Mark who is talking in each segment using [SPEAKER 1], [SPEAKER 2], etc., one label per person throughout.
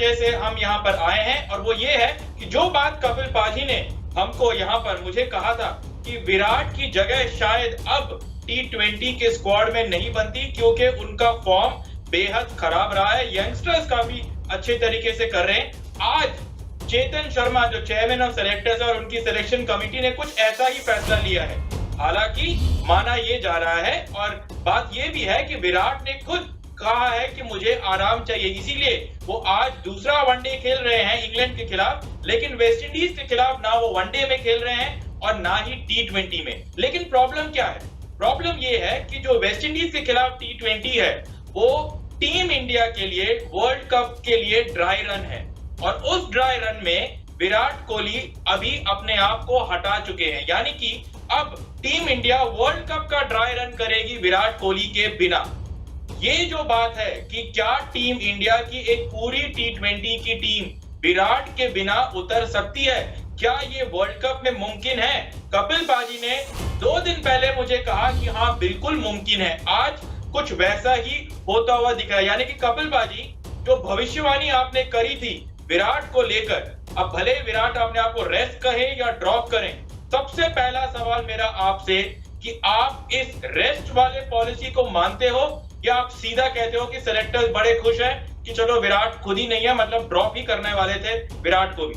[SPEAKER 1] वजह से हम यहाँ पर आए हैं, और वो ये है कि जो बात कपिल पाजी ने हमको यहाँ पर मुझे कहा था कि विराट की जगह शायद अब T20 के स्क्वाड में नहीं बनती क्योंकि उनका फॉर्म बेहद खराब रहा है, यंगस्टर्स का भी अच्छे तरीके से कर रहे हैं। आज चेतन शर्मा जो चेयरमैन ऑफ सेलेक्टर्स और उनकी सिलेक्शन कमेटी ने कुछ ऐसा ही फैसला लिया है। हालांकि माना ये जा रहा है और बात ये भी है कि विराट ने खुद कहा है कि मुझे आराम चाहिए, इसीलिए वो आज दूसरा वनडे खेल रहे हैं इंग्लैंड के खिलाफ, लेकिन वेस्ट इंडीज के खिलाफ ना वो वनडे में खेल रहे हैं और ना ही T20 में। लेकिन प्रॉब्लम क्या है? प्रॉब्लम ये है कि जो वेस्ट इंडीज के खिलाफ T20 है वो टीम इंडिया के लिए वर्ल्ड कप के लिए ड्राई रन है, और उस ड्राई रन में विराट कोहली अभी अपने आप को हटा चुके हैं, यानी कि अब टीम इंडिया वर्ल्ड कप का ड्राई रन करेगी विराट कोहली के बिना। ये जो बात है कि क्या टीम इंडिया की एक पूरी T20 की टीम विराट के बिना उतर सकती है, क्या ये वर्ल्ड कप में मुमकिन है? कपिल पाजी ने 2 दिन पहले मुझे कहा कि हाँ बिल्कुल मुमकिन है, आज कुछ वैसा ही होता हुआ दिख रहा है। यानी कि कपिल पाजी जो भविष्यवाणी आपने करी थी विराट को लेकर, अब भले विराट अपने आप को रेस्ट कहे या ड्रॉप करें, सबसे पहला सवाल मेरा आपसे कि आप इस रेस्ट वाले पॉलिसी को मानते हो या आप सीधा कहते हो कि सेलेक्टर्स बड़े खुश हैं कि चलो विराट खुद ही नहीं है, मतलब ड्रॉप ही करने वाले थे विराट को भी?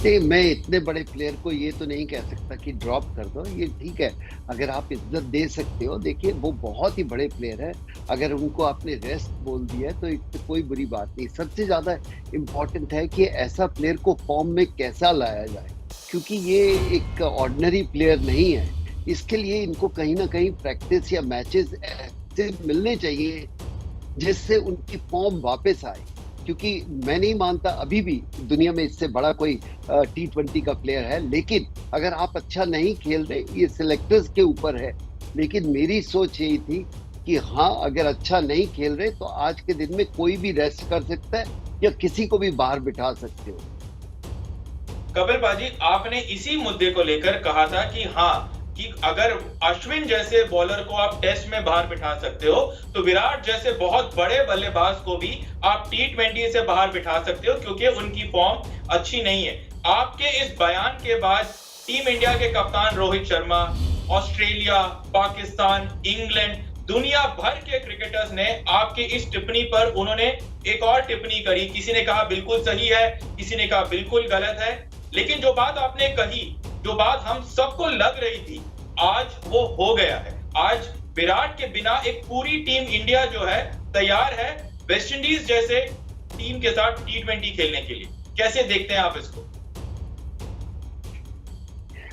[SPEAKER 2] नहीं, मैं इतने बड़े प्लेयर को ये तो नहीं कह सकता कि ड्रॉप कर दो। ये ठीक है, अगर आप इज्जत दे सकते हो, देखिए वो बहुत ही बड़े प्लेयर है, अगर उनको आपने रेस्ट बोल दिया है तो इससे कोई बुरी बात नहीं। सबसे ज्यादा इम्पोर्टेंट है कि ऐसा प्लेयर को फॉर्म में कैसा लाया जाए, क्योंकि ये एक ऑर्डिनरी प्लेयर नहीं है। इसके लिए इनको कहीं ना कहीं प्रैक्टिस या मैचेस ऐसे मिलने चाहिए जिससे उनकी फॉर्म वापस आए, क्योंकि मैं नहीं मानता अभी भी दुनिया में इससे बड़ा कोई T20 का प्लेयर है। लेकिन अगर आप अच्छा नहीं खेल रहे, ये सिलेक्टर्स के ऊपर है, लेकिन मेरी सोच यही थी कि हाँ अगर अच्छा नहीं खेल रहे तो आज के दिन में कोई भी रेस्ट कर सकता है या किसी को भी बाहर बिठा सकते हो।
[SPEAKER 1] कपिल पाजी, आपने इसी मुद्दे को लेकर कहा था कि हाँ कि अगर अश्विन जैसे बॉलर को आप टेस्ट में बाहर बिठा सकते हो तो विराट जैसे बहुत बड़े बल्लेबाज को भी आप T20 से बाहर बिठा सकते हो क्योंकि उनकी फॉर्म अच्छी नहीं है। आपके इस बयान के बाद टीम इंडिया के कप्तान रोहित शर्मा, ऑस्ट्रेलिया, पाकिस्तान, इंग्लैंड, दुनिया भर के क्रिकेटर्स ने आपकी इस टिप्पणी पर उन्होंने एक और टिप्पणी करी। किसी ने कहा बिल्कुल सही है, किसी ने कहा बिल्कुल गलत है, लेकिन जो बात आपने कही, जो बात हम सबको लग रही थी, आज वो हो गया है। आज विराट के बिना एक पूरी टीम इंडिया जो है तैयार है वेस्ट इंडीज जैसे टीम के साथ T20 खेलने के लिए। कैसे देखते हैं आप इसको?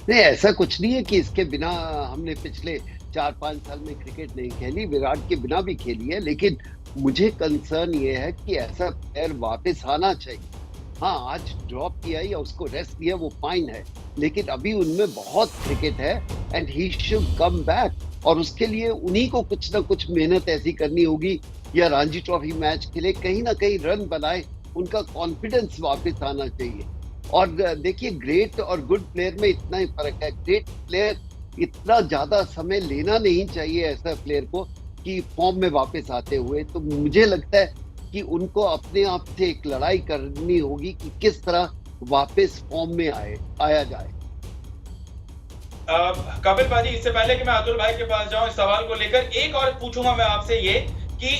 [SPEAKER 2] नहीं, ऐसा कुछ नहीं है कि इसके बिना हमने पिछले 4-5 साल में क्रिकेट नहीं खेली, विराट के बिना भी खेली है, लेकिन मुझे कंसर्न ये है कि ऐसा प्लेयर वापस आना चाहिए। हाँ, आज ड्रॉप किया या उसको रेस्ट दिया वो फाइन है, लेकिन अभी उनमें बहुत क्रिकेट है and he should come back, और उसके लिए उन्हीं को कुछ ना कुछ मेहनत ऐसी करनी होगी या रणजी ट्रॉफी मैच खेले, कहीं ना कहीं रन बनाए, उनका कॉन्फिडेंस वापस आना चाहिए। और देखिए, ग्रेट और गुड प्लेयर में इतना ही फर्क है। ग्रेट प्लेयर इतना ज्यादा समय लेना नहीं चाहिए ऐसा प्लेयर को कि फॉर्म में वापस आते हुए। तो मुझे लगता है कि उनको अपने आप से एक लड़ाई करनी होगी कि किस तरह वापस फॉर्म में आया जाए।
[SPEAKER 1] कपिल पाजी, इससे पहले कि मैं अतुल भाई के पास जाऊं इस सवाल को लेकर, एक और पूछूंगा मैं आपसे ये कि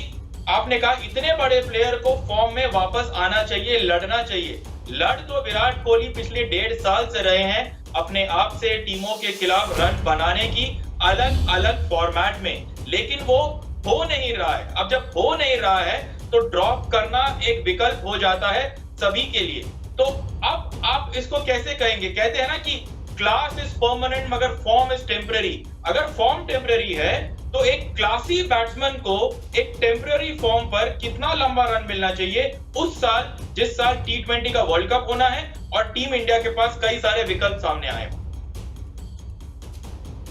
[SPEAKER 1] आपने कहा इतने बड़े प्लेयर को फॉर्म में वापस आना चाहिए, लड़ना चाहिए। लड़ तो विराट कोहली पिछले 1.5 साल से रहे हैं अपने आप से टीमों के खिलाफ रन बनाने की अलग अलग फॉर्मेट में, लेकिन वो हो नहीं रहा है। अब जब हो नहीं रहा है तो ड्रॉप करना एक विकल्प हो जाता है सभी के लिए। तो अब आप इसको कैसे कहेंगे? कहते हैं ना कि क्लास इज परमानेंट मगर फॉर्म इज टेम्पररी। अगर फॉर्म टेम्पररी है तो एक क्लासी बैट्समैन को एक टेम्पररी फॉर्म पर कितना लंबा रन मिलना चाहिए उस साल जिस साल T20 का वर्ल्ड कप होना है और टीम इंडिया के पास कई सारे विकल्प सामने आए।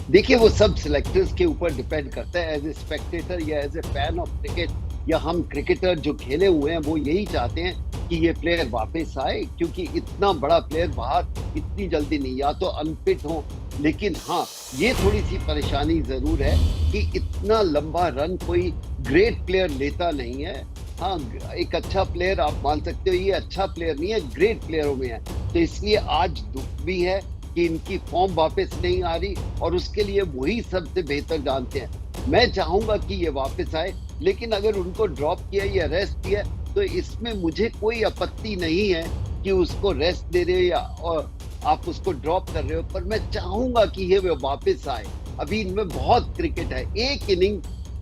[SPEAKER 2] देखिए, वो सब सिलेक्टर्स के ऊपर डिपेंड करता है। एज ए स्पेक्टेटर या as a fan of cricket या हम क्रिकेटर जो खेले हुए हैं वो यही चाहते हैं कि ये प्लेयर वापस आए, क्योंकि इतना बड़ा प्लेयर बाहर इतनी जल्दी नहीं, या तो अनफिट हो। लेकिन हाँ, ये थोड़ी सी परेशानी जरूर है कि इतना लंबा रन कोई ग्रेट प्लेयर लेता नहीं है। हाँ, एक अच्छा प्लेयर आप मान सकते हो, ये अच्छा प्लेयर नहीं है, ग्रेट प्लेयरों में है। तो इसलिए आज दुख भी है कि इनकी फॉर्म वापस नहीं आ रही, और उसके लिए वही सबसे बेहतर जानते हैं। मैं चाहूंगा कि ये वापस आए, लेकिन अगर उनको ड्रॉप किया या रेस्ट किया तो इसमें मुझे कोई आपत्ति नहीं है कि उसको रेस्ट दे रहे हो या और आप उसको ड्रॉप कर रहे हो, पर मैं चाहूंगा कि ये वो वापस आए। अभी इनमें बहुत क्रिकेट है, एक इनिंग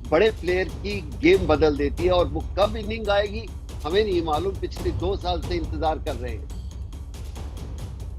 [SPEAKER 2] बड़े प्लेयर की गेम बदल देती है, और वो कब इनिंग आएगी हमें नहीं मालूम। पिछले 2 साल से इंतजार कर रहे हैं।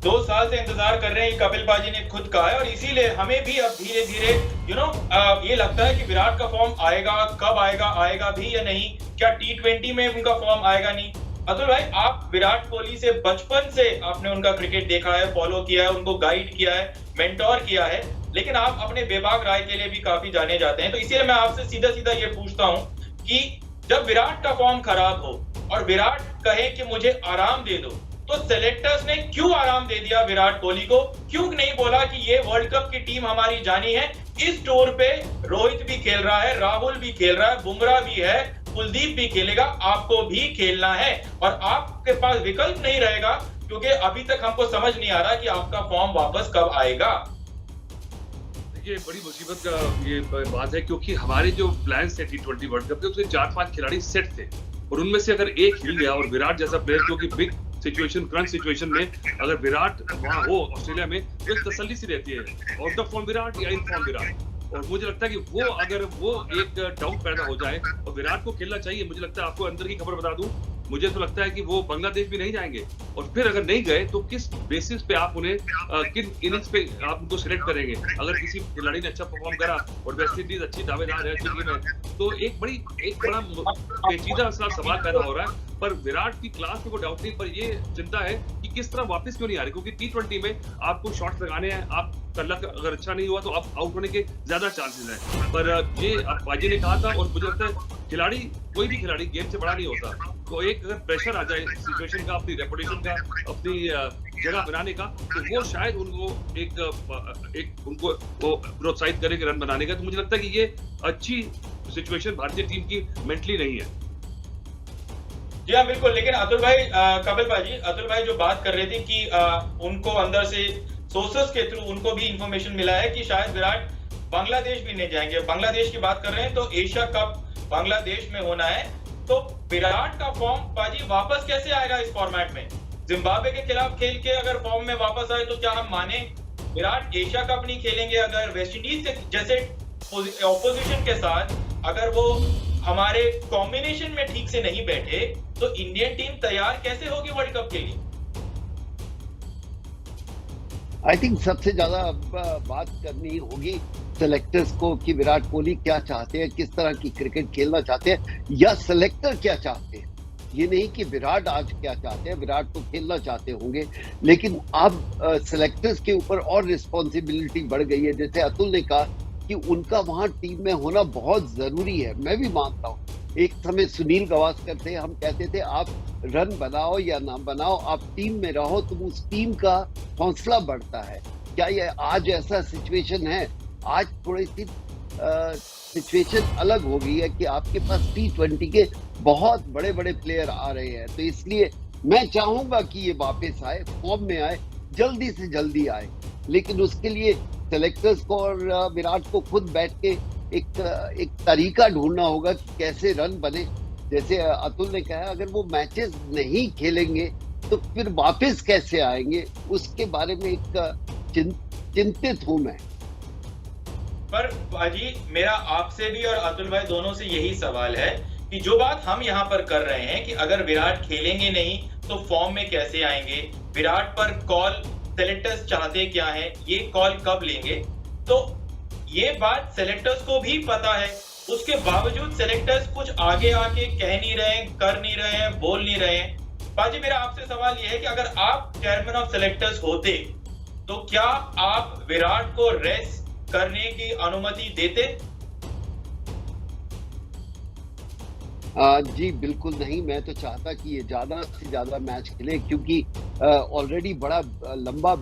[SPEAKER 1] 2 साल से इंतजार कर रहे हैं, कपिल पाजी ने खुद कहा है, और इसीलिए हमें भी अब धीरे धीरे ये लगता है कि विराट का फॉर्म आएगा। कब आएगा, आएगा भी या नहीं? क्या T20 में उनका फॉर्म आएगा? नहीं। अतुल भाई, आप विराट कोहली से बचपन से आपने उनका क्रिकेट देखा है, फॉलो किया है, उनको गाइड किया है, मेंटोर किया है, लेकिन आप अपने बेबाक राय के लिए भी काफी जाने जाते हैं। तो इसीलिए मैं आपसे सीधा सीधा ये पूछता हूं कि जब विराट का फॉर्म खराब हो और विराट कहे कि मुझे आराम दे दो, तो सेलेक्टर्स ने क्यों आराम दे दिया विराट कोहली को? क्यों नहीं बोला कि ये वर्ल्ड कप की टीम हमारी जानी है, इस टूर पे रोहित भी खेल रहा है, राहुल भी खेल रहा है, बुमराह भी है, कुलदीप भी खेलेगा, आपको भी खेलना है, और आपके पास विकल्प नहीं रहेगा, क्योंकि अभी तक हमको समझ नहीं आ रहा कि आपका फॉर्म वापस कब आएगा।
[SPEAKER 3] देखिए, बड़ी मुसीबत का ये बात है, क्योंकि हमारे जो प्लान थे T20 वर्ल्ड कप के, उसमें 4-5 खिलाड़ी सेट थे, और उनमें से अगर एक हिल गया, और विराट जैसा प्लेयर जो कि बिग सिचुएशन, करंट सिचुएशन में अगर विराट वहां हो ऑस्ट्रेलिया में, तो एक तसल्ली सी रहती है, आउट ऑफ फॉर्म विराट या इन फॉर्म विराट। और मुझे लगता है कि वो अगर वो एक डाउट पैदा हो जाए, और विराट को खेलना चाहिए। मुझे लगता है, आपको अंदर की खबर बता दूं, मुझे तो लगता है कि वो बांग्लादेश भी नहीं जाएंगे, और फिर अगर नहीं गए तो किस बेसिस पे आप उन्हें किन इनिंग्स पे आप उनको सिलेक्ट करेंगे? अगर किसी खिलाड़ी ने अच्छा परफॉर्म करा और वेस्ट इंडीज अच्छी दावेदार है टीम में, तो एक बड़ा पेचीदा सवाल पैदा हो रहा है। पर विराट की क्लास में कोई डाउट नहीं, पर ये चिंता है कि किस तरह वापस क्यों नहीं आ रही, क्योंकि T20 में आपको शॉट्स लगाने हैं, आप लक अगर अच्छा नहीं हुआ तो आप आउट होने के ज्यादा चांसेस हैं। पर ये पाजी ने कहा था, और मुझे लगता है खिलाड़ी, कोई भी खिलाड़ी गेम से बड़ा नहीं होता, तो एक अगर प्रेशर आ जाए सिचुएशन का, अपनी रेपुटेशन का, अपनी जगह बनाने का, तो वो शायद उनको एक उनको वो प्रोत्साहित करेंगे रन बनाने का। तो मुझे लगता है कि ये अच्छी सिचुएशन भारतीय टीम की मेंटली नहीं है।
[SPEAKER 1] जी हाँ, बिल्कुल। लेकिन अतुल भाई, कपिल भाई, अतुल भाई जो बात कर रहे थे कि उनको अंदर से सोर्सेस के थ्रू उनको भी इंफॉर्मेशन मिला है कि शायद विराट बांग्लादेश भी नहीं जाएंगे। बांग्लादेश की बात कर रहे हैं, तो एशिया कप बांग्लादेश में होना है, तो विराट का फॉर्म पाजी वापस कैसे आएगा इस फॉर्मेट में? जिम्बाब्वे के खिलाफ खेल के अगर फॉर्म में वापस आए, तो क्या हम माने विराट एशिया कप नहीं खेलेंगे? अगर वेस्ट इंडीज के जैसे ऑपोजिशन के साथ अगर वो हमारे कॉम्बिनेशन में ठीक से नहीं बैठे, तो इंडियन टीम तैयार कैसे होगी वर्ल्ड कप के लिए?
[SPEAKER 2] आई थिंक सबसे ज्यादा बात करनी होगी सेलेक्टर्स को कि विराट कोहली क्या चाहते हैं, किस तरह की क्रिकेट खेलना चाहते हैं, या सेलेक्टर क्या चाहते हैं। ये नहीं कि विराट आज क्या चाहते हैं, विराट तो खेलना चाहते होंगे, लेकिन अब सेलेक्टर्स के ऊपर और रिस्पॉन्सिबिलिटी बढ़ गई है। जैसे अतुल ने कहा कि उनका वहां टीम में होना बहुत जरूरी है, मैं भी मानता हूँ। एक समय सुनील गावस्कर थे, हम कहते थे आप रन बनाओ या ना बनाओ, आप टीम में रहो, तो उस टीम का हौसला बढ़ता है। क्या ये आज ऐसा सिचुएशन है? आज थोड़ी सी सिचुएशन अलग हो गई है कि आपके पास T20 के बहुत बड़े बड़े प्लेयर आ रहे हैं, तो इसलिए मैं चाहूंगा कि ये वापस आए, फॉर्म में आए, जल्दी से जल्दी आए। लेकिन उसके लिए सेलेक्टर्स को और विराट को खुद बैठ के एक तरीका ढूंढना होगा कि कैसे रन बने। जैसे अतुल ने कहा, अगर वो मैचेस नहीं खेलेंगे तो फिर वापस कैसे आएंगे, उसके बारे में एक चिंतित हूं मैं।
[SPEAKER 1] पर बाजी, मेरा आपसे भी और अतुल भाई दोनों से यही सवाल है कि जो बात हम यहाँ पर कर रहे हैं कि अगर विराट खेलेंगे नहीं तो फॉर्म में कैसे आएंगे, विराट पर कॉल सेलेक्टर्स चाहते क्या है, ये कॉल कब लेंगे, तो ये बात सेलेक्टर्स को भी पता है। उसके बावजूद सेलेक्टर्स कुछ आगे आके कह नहीं रहे, कर नहीं रहे, बोल नहीं रहे। बाजी, मेरा आपसे सवाल यह है कि अगर आप चेयरमैन ऑफ सेलेक्टर्स होते, तो क्या आप विराट को रेस्ट करने की अनुमति देते?
[SPEAKER 2] जी बिल्कुल नहीं, मैं तो चाहता कि ये ज़्यादा से ज़्यादा मैच खेलें, क्योंकि ऑलरेडी बड़ा लंबा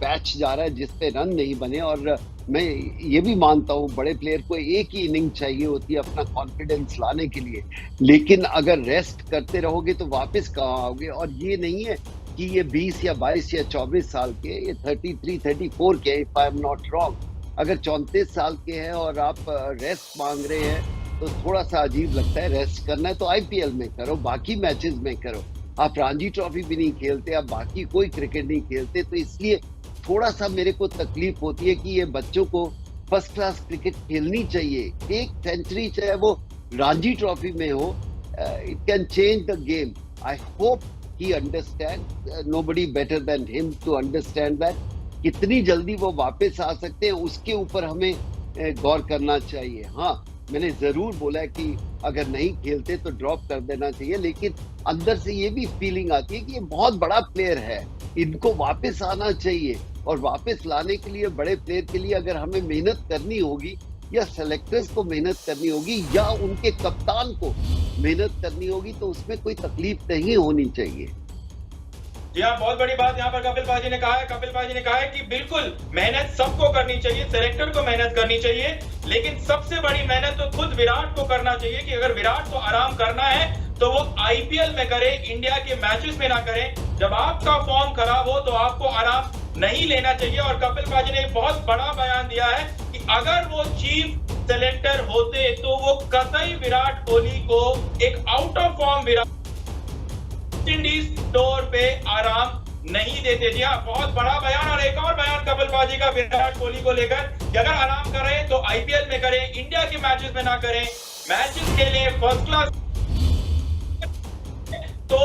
[SPEAKER 2] पैच जा रहा है जिस पे रन नहीं बने। और मैं ये भी मानता हूँ बड़े प्लेयर को एक ही इनिंग चाहिए होती है अपना कॉन्फिडेंस लाने के लिए, लेकिन अगर रेस्ट करते रहोगे तो वापस कहाँ आओगे। और ये नहीं है कि ये 20 या 22 या 24 साल के, ये 33 34 के, if I am not wrong. अगर 34 साल के हैं और आप रेस्ट मांग रहे हैं तो थोड़ा सा अजीब लगता है। रेस्ट करना है तो आईपीएल में करो, बाकी मैचेस में करो। आप रणजी ट्रॉफी भी नहीं खेलते, आप बाकी कोई क्रिकेट नहीं खेलते, तो इसलिए थोड़ा सा मेरे को तकलीफ होती है कि ये बच्चों को फर्स्ट क्लास क्रिकेट खेलनी चाहिए। एक सेंचुरी चाहे वो रणजी ट्रॉफी में हो, it can change the game. I hope he understand, nobody better than him to understand that. कितनी जल्दी वो वापस आ सकते हैं उसके ऊपर हमें गौर करना चाहिए। हाँ, मैंने जरूर बोला है कि अगर नहीं खेलते तो ड्रॉप कर देना चाहिए, लेकिन अंदर से ये भी फीलिंग आती है कि ये बहुत बड़ा प्लेयर है, इनको वापस आना चाहिए। और वापस लाने के लिए बड़े प्लेयर के लिए अगर हमें मेहनत करनी होगी, या सेलेक्टर्स को मेहनत करनी होगी, या उनके कप्तान को मेहनत करनी होगी, तो उसमें कोई तकलीफ नहीं होनी चाहिए।
[SPEAKER 1] जी हाँ, बहुत बड़ी बात यहाँ पर कपिल पाजी ने कहा है। कपिल पाजी ने कहा है कि बिल्कुल मेहनत सबको करनी चाहिए, सेलेक्टर को मेहनत करनी चाहिए, लेकिन सबसे बड़ी मेहनत तो खुद विराट को करना चाहिए कि अगर विराट को आराम करना है तो वो आईपीएल में करे, इंडिया के मैचेस में ना करे। जब आपका फॉर्म खराब हो तो आपको आराम नहीं लेना चाहिए। और कपिल पाजी ने एक बहुत बड़ा बयान दिया है कि अगर वो चीफ सेलेक्टर होते तो वो कतई विराट कोहली को एक out of form Virat Indies tour पे आराम नहीं देते। जी हाँ, बहुत बड़ा बयान। और एक और बयान कपिल पाजी का विराट कोहली को लेकर कि अगर आराम करें तो आईपीएल में करें, इंडिया के मैचेस में ना करें। मैचेस के लिए फर्स्ट क्लास, तो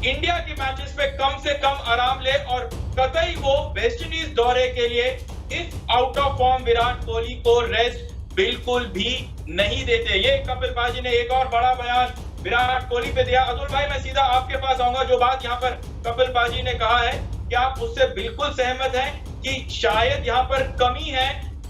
[SPEAKER 1] इंडिया के मैचेस पे कम से कम आराम ले। और कतई वो वेस्ट इंडीज दौरे के लिए इस out of form Virat Kohli को रेस्ट बिल्कुल भी नहीं देते। ये कपिल पाजी ने एक और बड़ा बयान विराट कोहली पे दिया। अतुल भाई, मैं सीधा आपके पास आऊंगा। जो बात यहाँ पर कपिल पाजी ने कहा है, क्या आप उससे बिल्कुल सहमत हैं कि शायद यहाँ पर कमी है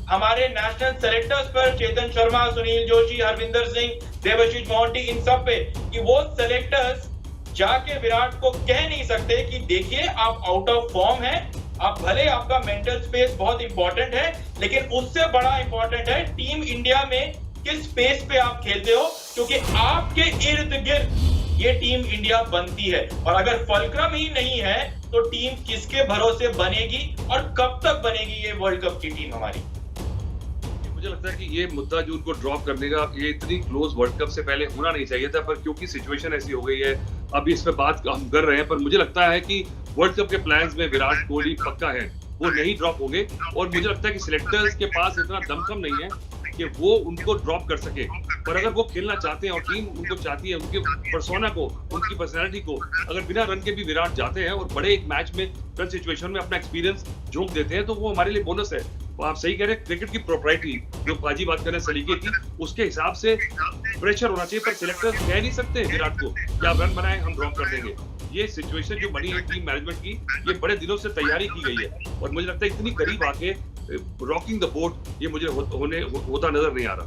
[SPEAKER 1] हमारे नेशनल सेलेक्टर्स पर, चेतन शर्मा, सुनील जोशी, हरविंदर सिंह, देवाशीष मोहंती, इन सब पे, कि वो सेलेक्टर्स जाके विराट को कह नहीं सकते कि देखिए आप आउट ऑफ फॉर्म है, आप भले आपका मेंटल स्पेस बहुत इंपॉर्टेंट है, लेकिन उससे बड़ा इंपॉर्टेंट है टीम इंडिया में किस स्पेस पे आप खेलते हो, क्योंकि आपके इर्द गिर्द ये टीम इंडिया बनती है। और अगर फलक्रम ही नहीं है तो टीम किसके भरोसे बनेगी और कब तक बनेगी ये वर्ल्ड कप की टीम हमारी?
[SPEAKER 3] मुझे लगता है कि ये मुद्दा जो उनको ड्रॉप करने का, ये इतनी क्लोज वर्ल्ड कप से पहले होना नहीं चाहिए था, पर क्योंकि सिचुएशन ऐसी हो गई है अभी इस पे बात हम कर रहे हैं। पर मुझे लगता है कि वर्ल्ड कप के प्लान्स में विराट कोहली पक्का है, वो नहीं ड्रॉप होंगे। और मुझे लगता है कि सिलेक्टर्स के पास इतना दमखम नहीं है कि वो उनको ड्रॉप कर सके। पर अगर वो खेलना चाहते हैं और टीम उनको चाहती है, उनके पर्सोना को, उनकी पर्सनैलिटी को, अगर बिना रन के भी विराट जाते हैं और बड़े एक मैच में रन सिचुएशन में अपना एक्सपीरियंस झोंक देते हैं, तो वो हमारे लिए बोनस है। तो आप सही कह रहे हैं, क्रिकेट की प्रोप्राइटी जो पाजी बात कर रहे हैं सलीके की, उसके हिसाब से प्रेशर होना चाहिए। पर सिलेक्टर कह नहीं सकते विराट को कि आप रन बनाए, हम ड्रॉप कर देंगे। ये सिचुएशन जो बनी है टीम मैनेजमेंट की, ये बड़े दिनों से तैयारी की गई है, और मुझे लगता है इतनी करीब आके रॉकिंग द बोट ये मुझे होता नजर नहीं आ रहा।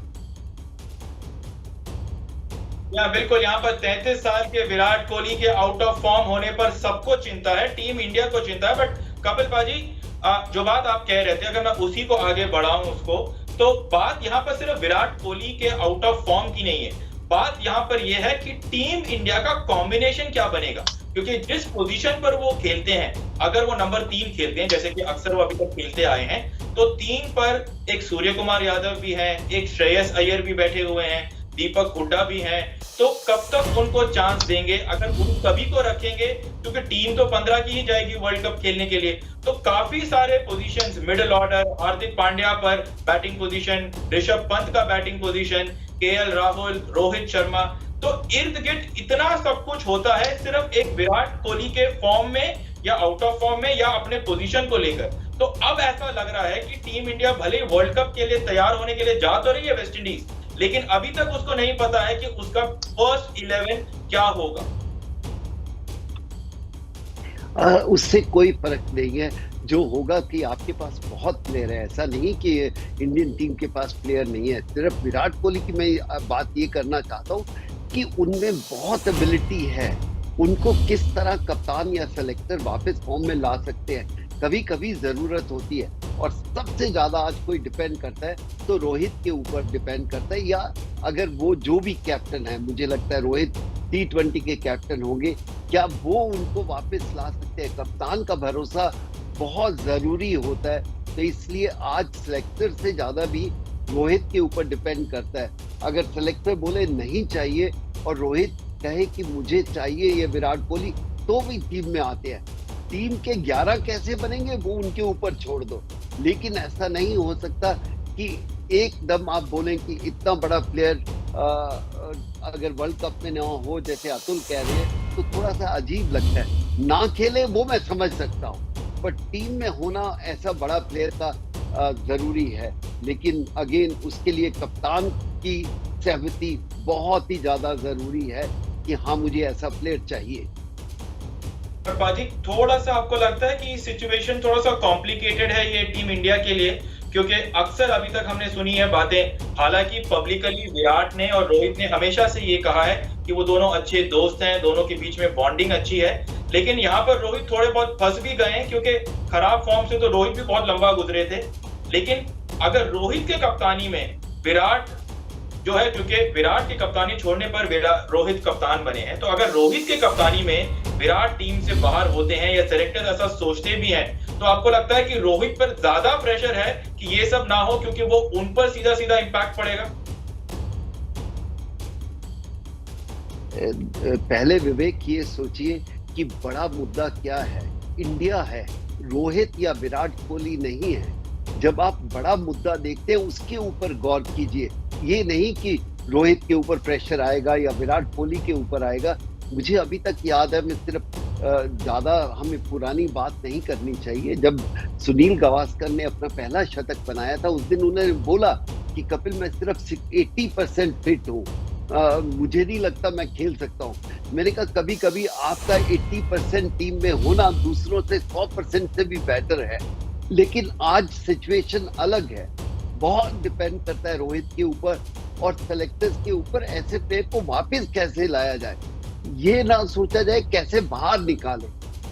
[SPEAKER 1] बिल्कुल, यहाँ पर 33 साल के विराट कोहली के आउट ऑफ फॉर्म होने पर सबको चिंता है, टीम इंडिया को चिंता है। बट कपिल पाजी, जो बात आप कह रहे थे, अगर मैं उसी को आगे बढ़ाऊं उसको, तो बात यहाँ पर सिर्फ विराट कोहली के आउट ऑफ फॉर्म की नहीं है। बात यहाँ पर यह है कि टीम इंडिया का कॉम्बिनेशन क्या बनेगा, क्योंकि जिस पोजीशन पर वो खेलते हैं, अगर वो नंबर 3 खेलते हैं जैसे कि अक्सर वो अभी तक खेलते आए हैं, तो 3 पर एक सूर्य कुमार यादव भी है, एक श्रेयस अय्यर भी बैठे हुए हैं, दीपक हुड्डा भी हैं, तो कब तक उनको चांस देंगे? अगर उन सभी को रखेंगे, क्योंकि टीम तो 15 की ही जाएगी वर्ल्ड कप खेलने के लिए, तो काफी सारे positions, middle order, Hardik Pandya पर बैटिंग पोजीशन, ऋषभ पंत का batting position, KL Rahul, Rohit Sharma, तो इर्द गिर्द इतना सब कुछ होता है सिर्फ एक विराट कोहली के फॉर्म में या आउट ऑफ फॉर्म में या अपने पोजीशन को लेकर। तो अब ऐसा लग रहा है कि टीम इंडिया भले वर्ल्ड कप के लिए तैयार होने के लिए जा तो रही है वेस्ट इंडीज, लेकिन अभी तक उसको नहीं पता है कि उसका फर्स्ट 11 क्या होगा।
[SPEAKER 2] उससे कोई फर्क नहीं है। जो होगा कि आपके पास बहुत प्लेयर है, ऐसा नहीं कि इंडियन टीम के पास प्लेयर नहीं है। सिर्फ विराट कोहली की मैं बात ये करना चाहता हूँ कि उनमें बहुत एबिलिटी है। उनको किस तरह कप्तान या सेलेक्टर वापस फॉर्म में ला सकते हैं, कभी-कभी ज़रूरत होती है। और सबसे ज़्यादा आज कोई डिपेंड करता है तो रोहित के ऊपर डिपेंड करता है, या अगर वो जो भी कैप्टन है, मुझे लगता है रोहित T20 के कैप्टन होंगे, क्या वो उनको वापस ला सकते हैं? कप्तान का भरोसा बहुत ज़रूरी होता है, तो इसलिए आज सेलेक्टर से ज़्यादा भी रोहित के ऊपर डिपेंड करता है। अगर सेलेक्टर बोले नहीं चाहिए और रोहित कहे कि मुझे चाहिए ये विराट कोहली, तो भी टीम में आते हैं। टीम के 11 कैसे बनेंगे वो उनके ऊपर छोड़ दो, लेकिन ऐसा नहीं हो सकता कि एकदम आप बोलें कि इतना बड़ा प्लेयर अगर वर्ल्ड कप में ना हो, जैसे अतुल कह रहे हैं, तो थोड़ा सा अजीब लगता है। ना खेले वो मैं समझ सकता हूँ, पर टीम में होना ऐसा बड़ा प्लेयर का जरूरी है। लेकिन अगेन उसके लिए कप्तान की सहमति बहुत ही ज्यादा जरूरी है कि हाँ मुझे ऐसा प्लेयर चाहिए।
[SPEAKER 1] पर बाजी, थोड़ा सा आपको लगता है कि सिचुएशन थोड़ा सा कॉम्प्लिकेटेड है ये टीम इंडिया के लिए? क्योंकि अक्सर अभी तक हमने सुनी है बातें, हालांकि पब्लिकली विराट ने और रोहित ने हमेशा से ये कहा है कि वो दोनों अच्छे दोस्त हैं, दोनों के बीच में बॉन्डिंग अच्छी है। लेकिन यहाँ पर रोहित थोड़े बहुत फंस भी गए हैं, क्योंकि खराब फॉर्म से तो रोहित भी बहुत लंबा गुजरे थे। लेकिन अगर रोहित के कप्तानी में विराट जो है, क्योंकि विराट की कप्तानी छोड़ने पर रोहित कप्तान बने हैं, तो अगर रोहित के कप्तानी में विराट टीम से बाहर होते हैं या सेलेक्टर ऐसा सोचते भी हैं, तो आपको लगता है कि रोहित पर ज्यादा प्रेशर है कि ये सब ना हो, क्योंकि वो उन पर सीधा सीधा इंपैक्ट पड़ेगा?
[SPEAKER 2] पहले विवेक ये सोचिए कि बड़ा मुद्दा क्या है। इंडिया है, रोहित या विराट कोहली नहीं है। जब आप बड़ा मुद्दा देखते हैं उसके ऊपर गौर कीजिए, ये नहीं कि रोहित के ऊपर प्रेशर आएगा या विराट कोहली के ऊपर आएगा। मुझे अभी तक याद है, मैं सिर्फ ज़्यादा हमें पुरानी बात नहीं करनी चाहिए, जब सुनील गावस्कर ने अपना पहला शतक बनाया था, उस दिन उन्होंने बोला कि कपिल मैं सिर्फ 80% फिट हूँ, मुझे नहीं लगता मैं खेल सकता हूँ। मैंने कहा कभी कभी आपका 80% टीम में होना दूसरों से 100% से भी बेटर है। लेकिन आज सिचुएशन अलग है, बहुत डिपेंड करता है रोहित के ऊपर और सेलेक्टर्स के ऊपर, ऐसे प्लेयर को वापस कैसे लाया जाए। ये ना सोचा जाए कैसे बाहर निकाले,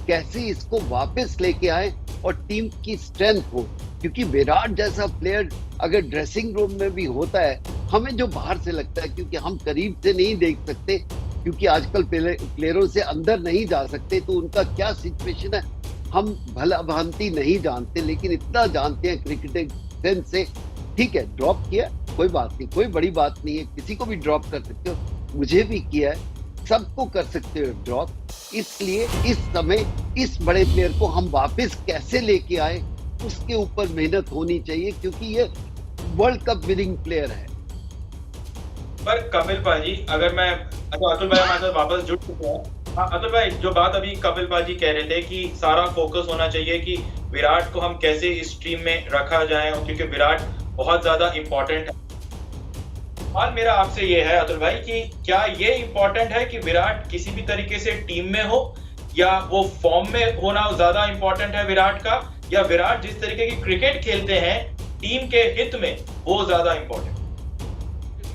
[SPEAKER 2] कैसे इसको वापस लेके आए और टीम की स्ट्रेंथ हो। क्योंकि विराट जैसा प्लेयर अगर ड्रेसिंग रूम में भी होता है, हमें जो बाहर से लगता है, क्योंकि हम करीब से नहीं देख सकते, क्योंकि आजकल प्लेयरों से अंदर नहीं जा सकते, तो उनका क्या सिचुएशन है हम भला भांति नहीं जानते। लेकिन इतना जानते हैं क्रिकेटिंग सेंस से, ठीक है ड्रॉप किया कोई बात नहीं, कोई बड़ी बात नहीं है, किसी को भी ड्रॉप कर सकते हो, मुझे भी किया है, सबको कर सकते हो ड्रॉप। इसलिए इस समय इस बड़े प्लेयर को हम वापस कैसे लेके आए, उसके ऊपर मेहनत होनी चाहिए, क्योंकि ये वर्ल्ड कप विनिंग प्लेयर है।
[SPEAKER 1] पर कपिल पाजी, अगर मैं अतुल भाई हमारे साथ वापस जुड़ चुके हैं। हाँ अतुल भाई, जो बात अभी कपिल पाजी कह रहे थे कि सारा फोकस होना चाहिए कि विराट को हम कैसे इस टीम में रखा जाए, क्योंकि विराट बहुत ज्यादा इंपॉर्टेंट है। सवाल मेरा आपसे ये है अतुल भाई कि क्या ये इंपॉर्टेंट है कि विराट किसी भी तरीके से टीम में हो, या वो फॉर्म में होना ज्यादा इंपॉर्टेंट है विराट का, या विराट जिस तरीके की क्रिकेट खेलते हैं टीम के हित में वो ज्यादा इंपॉर्टेंट?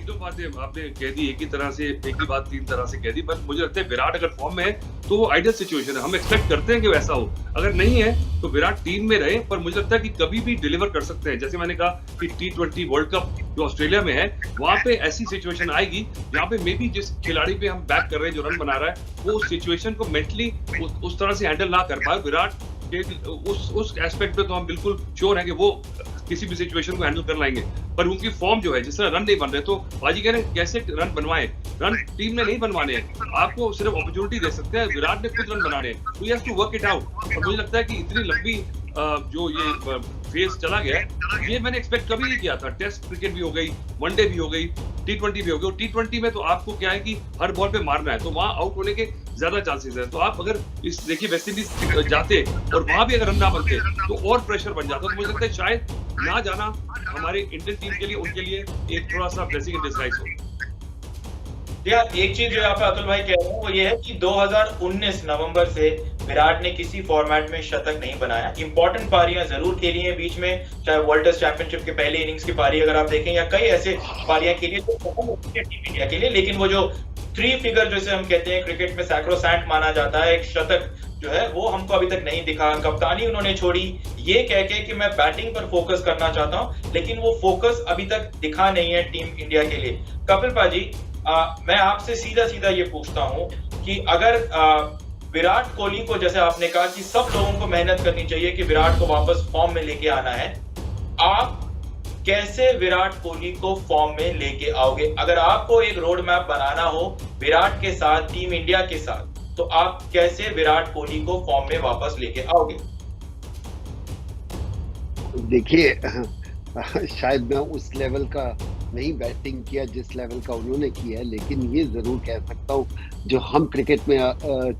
[SPEAKER 3] दो बातें आपने कह दी, एक ही तरह से एक ही बात तीन तरह से कह दी। बस मुझे लगता है विराट अगर फॉर्म में है तो वो आइडियल सिचुएशन है, हम एक्सपेक्ट करते हैं कि वैसा हो। अगर नहीं है तो विराट टीम में रहे, पर मुझे लगता है कि कभी भी डिलीवर कर सकते हैं। जैसे मैंने कहा कि T20 वर्ल्ड कप जो ऑस्ट्रेलिया में है, वहां पे ऐसी सिचुएशन आएगी जहाँ पे मे बी जिस खिलाड़ी पे हम बैक कर रहे हैं, जो रन बना रहा है, वो उस सिचुएशन को मेंटली उस तरह से हैंडल ना कर पाए। विराट उस एस्पेक्ट पे तो हम बिल्कुल श्योर है कि वो किसी भी सिचुएशन को हैंडल कर लाएंगे। पर उनकी फॉर्म जो है, जिस तरह रन नहीं बन रहे, तो बाजी कह रहे हैं कैसे रन बनवाएं, रन टीम ने नहीं बनवाने हैं, आपको सिर्फ अपॉर्चुनिटी दे सकते हैं। विराट ने खुद रन बनाने हैं, तो you have to work it out. और मुझे लगता है कि इतनी लंबी जो ये फेज चला गया है, ये मैंने एक्सपेक्ट कभी नहीं किया था। टेस्ट क्रिकेट भी हो गई, वनडे भी हो गई, T20 भी हो गई। और T20 में तो आपको क्या है कि हर बॉल पे मारना है, तो वहां आउट होने के ज्यादा चांसेस है। तो आप अगर इस देखिए वेस्ट इंडीज जाते और वहां भी अगर रन ना बनते तो और प्रेशर बन जाता। तो मुझे लगता है शायद ना जाना हमारे इंडियन टीम के लिए, उनके लिए एक थोड़ा सा ब्लेसिंग इन डिस्गाइज हो।
[SPEAKER 1] यार एक चीज जो यहाँ पे अतुल भाई कह रहे हैं वो ये है कि 2019 नवंबर से विराट ने किसी फॉर्मेट में शतक नहीं बनाया। इंपॉर्टेंट पारियां जरूर खेली हैं बीच में, चाहे वर्ल्ड टेस्ट चैंपियनशिप के पहले इनिंग्स की पारी अगर आप देखें, या कई ऐसे पारियां खेली तो टीम इंडिया के लिए, लेकिन वो जो 3 फिगर जैसे हम कहते हैं क्रिकेट में सैक्रोसैंट माना जाता है, एक शतक जो है वो हमको अभी तक नहीं दिखा। कप्तानी उन्होंने छोड़ी ये कह के कि मैं बैटिंग पर फोकस करना चाहता हूं, लेकिन वो फोकस अभी तक दिखा नहीं है टीम इंडिया के लिए। कपिल पाजी, मैं आपसे सीधा सीधा ये पूछता हूं कि अगर विराट कोहली को, जैसे आपने कहा कि सब लोगों को मेहनत करनी चाहिए कि विराट को वापस फॉर्म में लेके आना है, आप कैसे विराट कोहली को फॉर्म में लेके आओगे? अगर आपको एक रोड मैप बनाना हो विराट के साथ, टीम इंडिया के साथ, तो आप कैसे विराट कोहली को फॉर्म में वापस लेके आओगे?
[SPEAKER 2] देखिए, शायद मैं उस लेवल का नहीं बैटिंग किया जिस लेवल का उन्होंने किया है, लेकिन ये जरूर कह सकता हूँ जो हम क्रिकेट में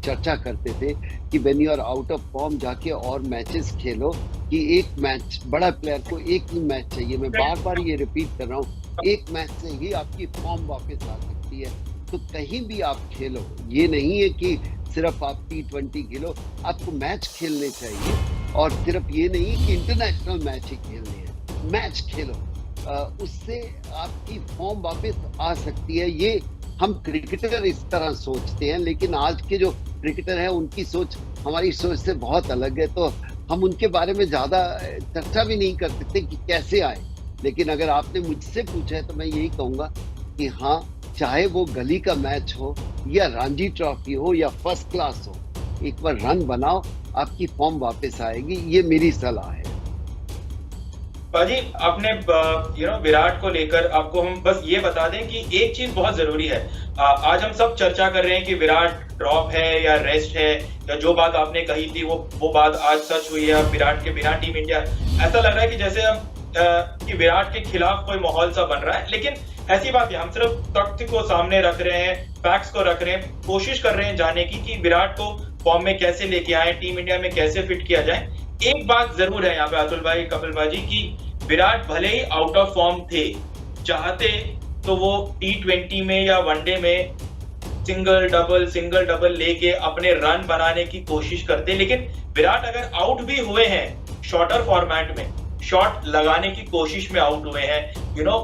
[SPEAKER 2] चर्चा करते थे कि when you are out of form जाके और मैचेस खेलो, कि एक मैच, बड़ा प्लेयर को एक ही मैच चाहिए, मैं बार बार ये रिपीट कर रहा हूँ, एक मैच से ही आपकी फॉर्म वापस आ सकती है। तो कहीं भी आप खेलो, ये नहीं है कि सिर्फ आप T20 खेलो, आपको मैच खेलने चाहिए, और सिर्फ ये नहीं कि इंटरनेशनल मैच ही खेलने हैं, मैच खेलो, उससे आपकी फॉर्म वापस आ सकती है। ये हम क्रिकेटर इस तरह सोचते हैं, लेकिन आज के जो क्रिकेटर हैं उनकी सोच हमारी सोच से बहुत अलग है, तो हम उनके बारे में ज्यादा चर्चा भी नहीं कर सकते कि कैसे आए। लेकिन अगर आपने मुझसे पूछा है तो मैं यही कहूंगा कि हाँ, चाहे वो गली का मैच हो या रणजी ट्रॉफी हो या फर्स्ट क्लास हो, एक बार रन बनाओ, आपकी फॉर्म वापस आएगी, ये मेरी सलाह है।
[SPEAKER 1] पाजी, आपने विराट को लेकर आपको हम बस ये बता दें कि एक चीज बहुत जरूरी है। आज हम सब चर्चा कर रहे हैं कि विराट ड्रॉप है या रेस्ट है, या जो बात आपने कही थी वो बात आज सच हुई है। विराट के बिना टीम इंडिया, ऐसा लग रहा है कि जैसे हम कि विराट के खिलाफ कोई माहौल सा बन रहा है, लेकिन ऐसी बात है, हम सिर्फ तथ्य को सामने रख रहे हैं, फैक्ट्स को रख रहे हैं, कोशिश कर रहे हैं जानने की कि विराट को फॉर्म में कैसे लेके आए, टीम इंडिया में कैसे फिट किया जाए। एक बात जरूर है यहाँ पे अतुल भाई, कपिल भाई, कि विराट भले ही आउट ऑफ फॉर्म थे, चाहते तो वो T20 में या वनडे में सिंगल डबल लेके अपने रन बनाने की कोशिश करते, लेकिन विराट अगर आउट भी हुए हैं शॉर्टर फॉर्मेट में, शॉट लगाने की कोशिश में आउट हुए हैं,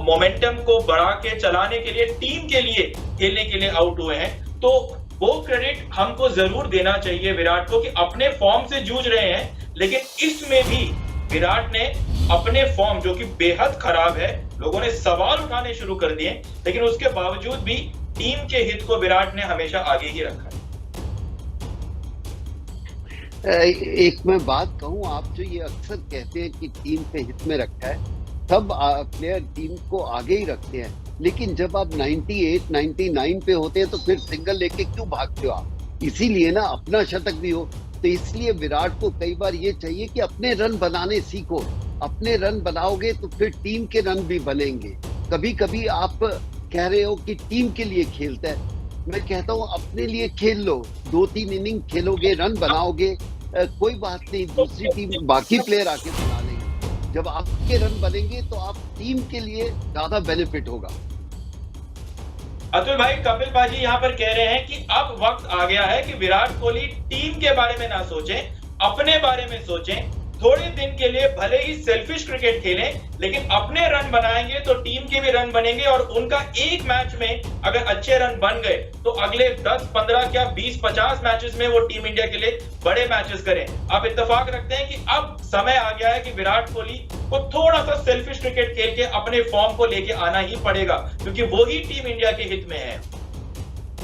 [SPEAKER 1] मोमेंटम को बढ़ा के चलाने के लिए, टीम के लिए खेलने के लिए आउट हुए हैं, तो वो क्रेडिट हमको जरूर देना चाहिए विराट को कि अपने फॉर्म से जूझ रहे हैं। लेकिन इसमें भी विराट ने अपने फॉर्म, जो कि बेहद खराब है, लोगों ने सवाल उठाने शुरू कर दिए, लेकिन उसके बावजूद भी टीम के हित को विराट ने हमेशा आगे ही रखा है।
[SPEAKER 2] एक मैं बात कहूं, आप जो ये अक्सर कहते हैं कि टीम के हित में रखा है, सब प्लेयर टीम को आगे ही रखते हैं, लेकिन जब आप 98, 99 पे होते हैं तो फिर सिंगल लेके क्यों भागते हो आप? इसीलिए ना, अपना शतक भी हो, तो इसलिए विराट को कई बार ये चाहिए कि अपने रन बनाने सीखो। अपने रन बनाओगे तो फिर टीम के रन भी बनेंगे। कभी कभी आप कह रहे हो कि टीम के लिए खेलता है, मैं कहता हूँ अपने लिए खेल लो, 2-3 इनिंग खेलोगे, रन बनाओगे, कोई बात नहीं, दूसरी टीम, बाकी प्लेयर आके बना लेंगे। जब आपके रन बनेंगे तो आप टीम के लिए ज्यादा बेनिफिट होगा।
[SPEAKER 1] अतुल भाई, कपिल पाजी यहाँ पर कह रहे हैं कि अब वक्त आ गया है कि विराट कोहली टीम के बारे में ना सोचें, अपने बारे में सोचें। थोड़े दिन के लिए भले ही सेल्फिश क्रिकेट खेलें, लेकिन अपने रन बनाएंगे तो टीम के भी रन बनेंगे, और उनका एक मैच में अगर अच्छे रन बन गए तो अगले 10, 15 क्या 20, 50 मैचेस में वो टीम इंडिया के लिए बड़े मैचेस करें। आप इत्तेफाक रखते हैं कि अब समय आ गया है कि विराट कोहली को थोड़ा सा सेल्फिश क्रिकेट खेल के अपने फॉर्म को लेके आना ही पड़ेगा, क्योंकि वो ही टीम इंडिया के हित में है।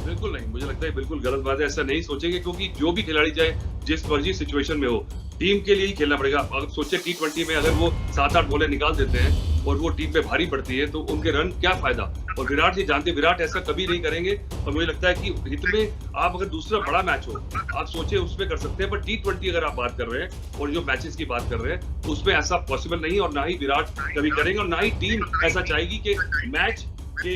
[SPEAKER 3] बिल्कुल नहीं, मुझे लगता है बिल्कुल गलत बात है, ऐसा नहीं सोचेंगे, क्योंकि जो भी खिलाड़ी चाहे जिस मर्जी सिचुएशन में हो, टीम के लिए ही खेलना पड़ेगा। अगर सोचे T20 में अगर वो 7-8 बॉलें निकाल देते हैं और वो टीम पे भारी पड़ती है तो उनके रन क्या फायदा। और विराट जी जानते, विराट ऐसा कभी नहीं करेंगे, और मुझे लगता है कि हित में आप अगर दूसरा बड़ा मैच हो आप सोचे उसमें कर सकते हैं, पर T20 अगर आप बात कर रहे हैं और जो मैचेस की बात कर रहे हैं तो उसमें ऐसा पॉसिबल नहीं, और ना ही विराट कभी करेंगे, और ना ही टीम ऐसा चाहेगी कि मैच के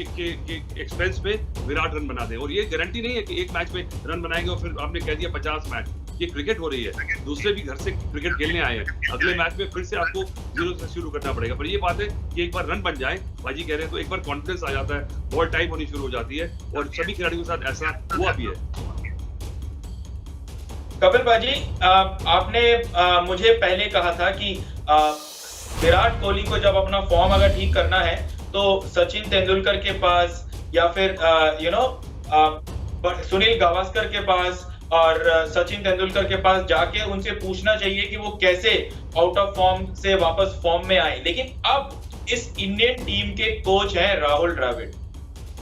[SPEAKER 3] एक्सपेंस पे विराट रन बना दे। और ये गारंटी नहीं है कि एक मैच में रन बनाएंगे और फिर आपने कह दिया 50 मैच। ये क्रिकेट हो रही है, दूसरे भी घर से क्रिकेट खेलने आए हैं, अगले मैच में फिर से आपको 0 से शुरू करना पड़ेगा। पर ये बात है कि एक बार रन बन जाए, बाजी कह रहे हैं, तो एक बार कॉन्फिडेंस आ जाता है, बॉल टाइम होनी शुरू हो जाती है, और सभी खिलाड़ियों के साथ ऐसा हुआ भी है।
[SPEAKER 1] कपिल बाजी, आपने मुझे पहले कहा था कि विराट कोहली को जब अपना फॉर्म अगर ठीक करना है तो सचिन तेंदुलकर के पास या फिर सुनील गावस्कर के पास और सचिन तेंदुलकर के पास जाके उनसे पूछना चाहिए कि वो कैसे आउट ऑफ फॉर्म से वापस फॉर्म में आए। लेकिन अब इस इंडियन टीम के कोच हैं राहुल द्रविड़।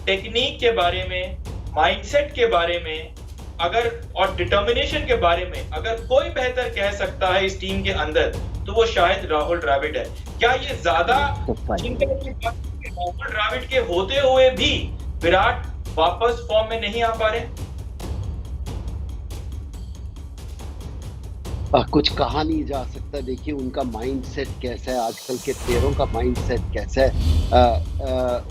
[SPEAKER 1] टेक्निक के बारे में, माइंडसेट के बारे में और डिटर्मिनेशन के बारे में अगर कोई बेहतर कह सकता है इस टीम के अंदर तो वो शायद राहुल द्रविड़ है। क्या ये ज्यादा राहुल द्रविड़ के होते हुए भी विराट वापस फॉर्म में नहीं आ पा रहे?
[SPEAKER 2] कुछ कहा नहीं जा सकता। देखिए उनका माइंडसेट कैसा है, आजकल के प्लेयरों का माइंडसेट कैसा है,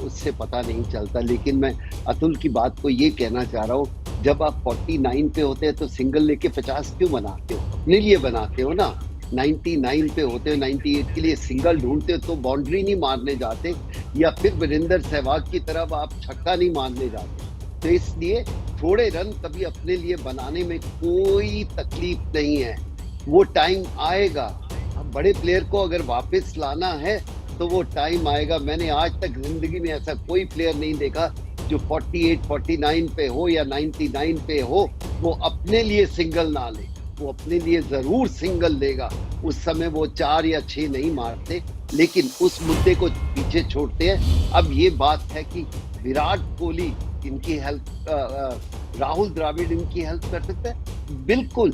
[SPEAKER 2] उससे पता नहीं चलता। लेकिन मैं अतुल की बात को ये कहना चाह रहा हूँ, जब आप 49 पे होते हैं तो सिंगल लेके 50 क्यों बनाते हो? अपने लिए बनाते हो ना। 99 पे होते हो, 98 के लिए सिंगल ढूंढते हो तो बाउंड्री नहीं मारने जाते, या फिर वीरेंद्र सहवाग की तरफ आप छक्का नहीं मारने जाते। तो इसलिए थोड़े रन कभी अपने लिए बनाने में कोई तकलीफ नहीं है, वो टाइम आएगा। अब बड़े प्लेयर को अगर वापस लाना है तो वो टाइम आएगा। मैंने आज तक जिंदगी में ऐसा कोई प्लेयर नहीं देखा जो 48, 49 पे हो या 99 पे हो वो अपने लिए सिंगल ना ले। वो अपने लिए जरूर सिंगल लेगा। उस समय वो 4 या 6 नहीं मारते, लेकिन उस मुद्दे को पीछे छोड़ते हैं। अब ये बात है कि विराट कोहली इनकी हेल्प, राहुल द्रविड़ इनकी हेल्प कर सकता है? बिल्कुल।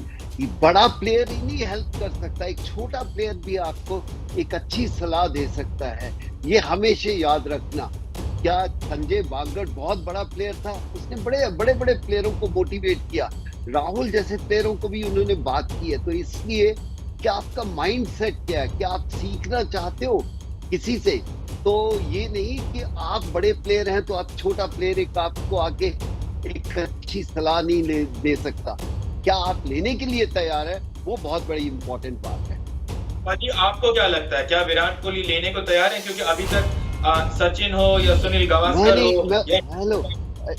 [SPEAKER 2] बड़ा प्लेयर ही नहीं हेल्प कर सकता, एक छोटा प्लेयर भी आपको एक अच्छी सलाह दे सकता है। ये हमेशा याद रखना। क्या संजय बांगड़ बहुत बड़ा प्लेयर था, उसने बड़े बड़े प्लेयरों को मोटिवेट किया। राहुल जैसे प्लेयरों को भी उन्होंने बात की है। तो इसलिए क्या आपका माइंड सेट क्या है, क्या आप सीखना चाहते हो किसी से? तो ये नहीं कि आप बड़े प्लेयर हैं तो आप छोटा प्लेयर एक आपको आके एक अच्छी सलाह नहीं दे सकता। क्या आप लेने के लिए तैयार है, वो बहुत बड़ी इंपॉर्टेंट बात है।
[SPEAKER 1] भाजी, आपको क्या लगता है, क्या विराट कोहली लेने को तैयार है? क्योंकि अभी तक सचिन हो या सुनील गावस्कर हो,
[SPEAKER 2] हेलो,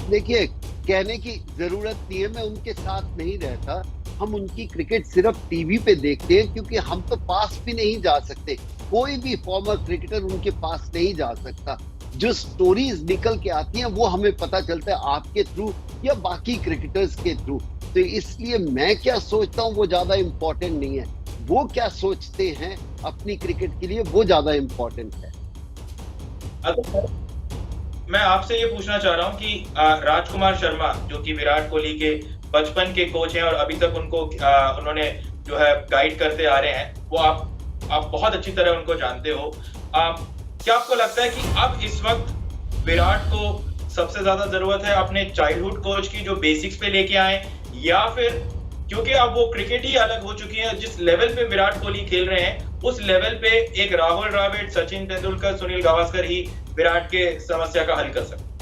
[SPEAKER 2] देखिए कहने की जरूरत नहीं है, मैं उनके साथ नहीं रहता। हम उनकी क्रिकेट सिर्फ टीवी पे देखते हैं, क्योंकि हम तो पास भी नहीं जा सकते। कोई भी फॉर्मर क्रिकेटर उनके पास नहीं जा सकता। जो स्टोरीज निकल के आती हैं वो हमें पता चलता है आपके थ्रू या बाकी क्रिकेटर्स के थ्रू। तो इसलिए मैं क्या सोचता हूँ वो ज्यादा इम्पोर्टेंट नहीं है, वो क्या सोचते हैं अपनी क्रिकेट के लिए वो ज्यादा इम्पोर्टेंट है।
[SPEAKER 1] मैं आपसे ये पूछना चाह रहा हूँ कि राजकुमार शर्मा जो कि विराट कोहली के बचपन के कोच हैं और अभी तक उनको उन्होंने जो है गाइड करते आ रहे हैं, वो आप बहुत अच्छी तरह उनको जानते हो। क्या आपको लगता है कि अब इस वक्त विराट को सबसे ज्यादा जरूरत है अपने चाइल्डहुड कोच की जो बेसिक्स पे लेके आए, या फिर क्योंकि अब वो क्रिकेट ही अलग हो चुकी है, जिस लेवल पे विराट कोहली खेल रहे हैं उस लेवल पे एक राहुल द्रविड़, सचिन तेंदुलकर, सुनील गावस्कर ही विराट के समस्या का हल कर सकते हैं?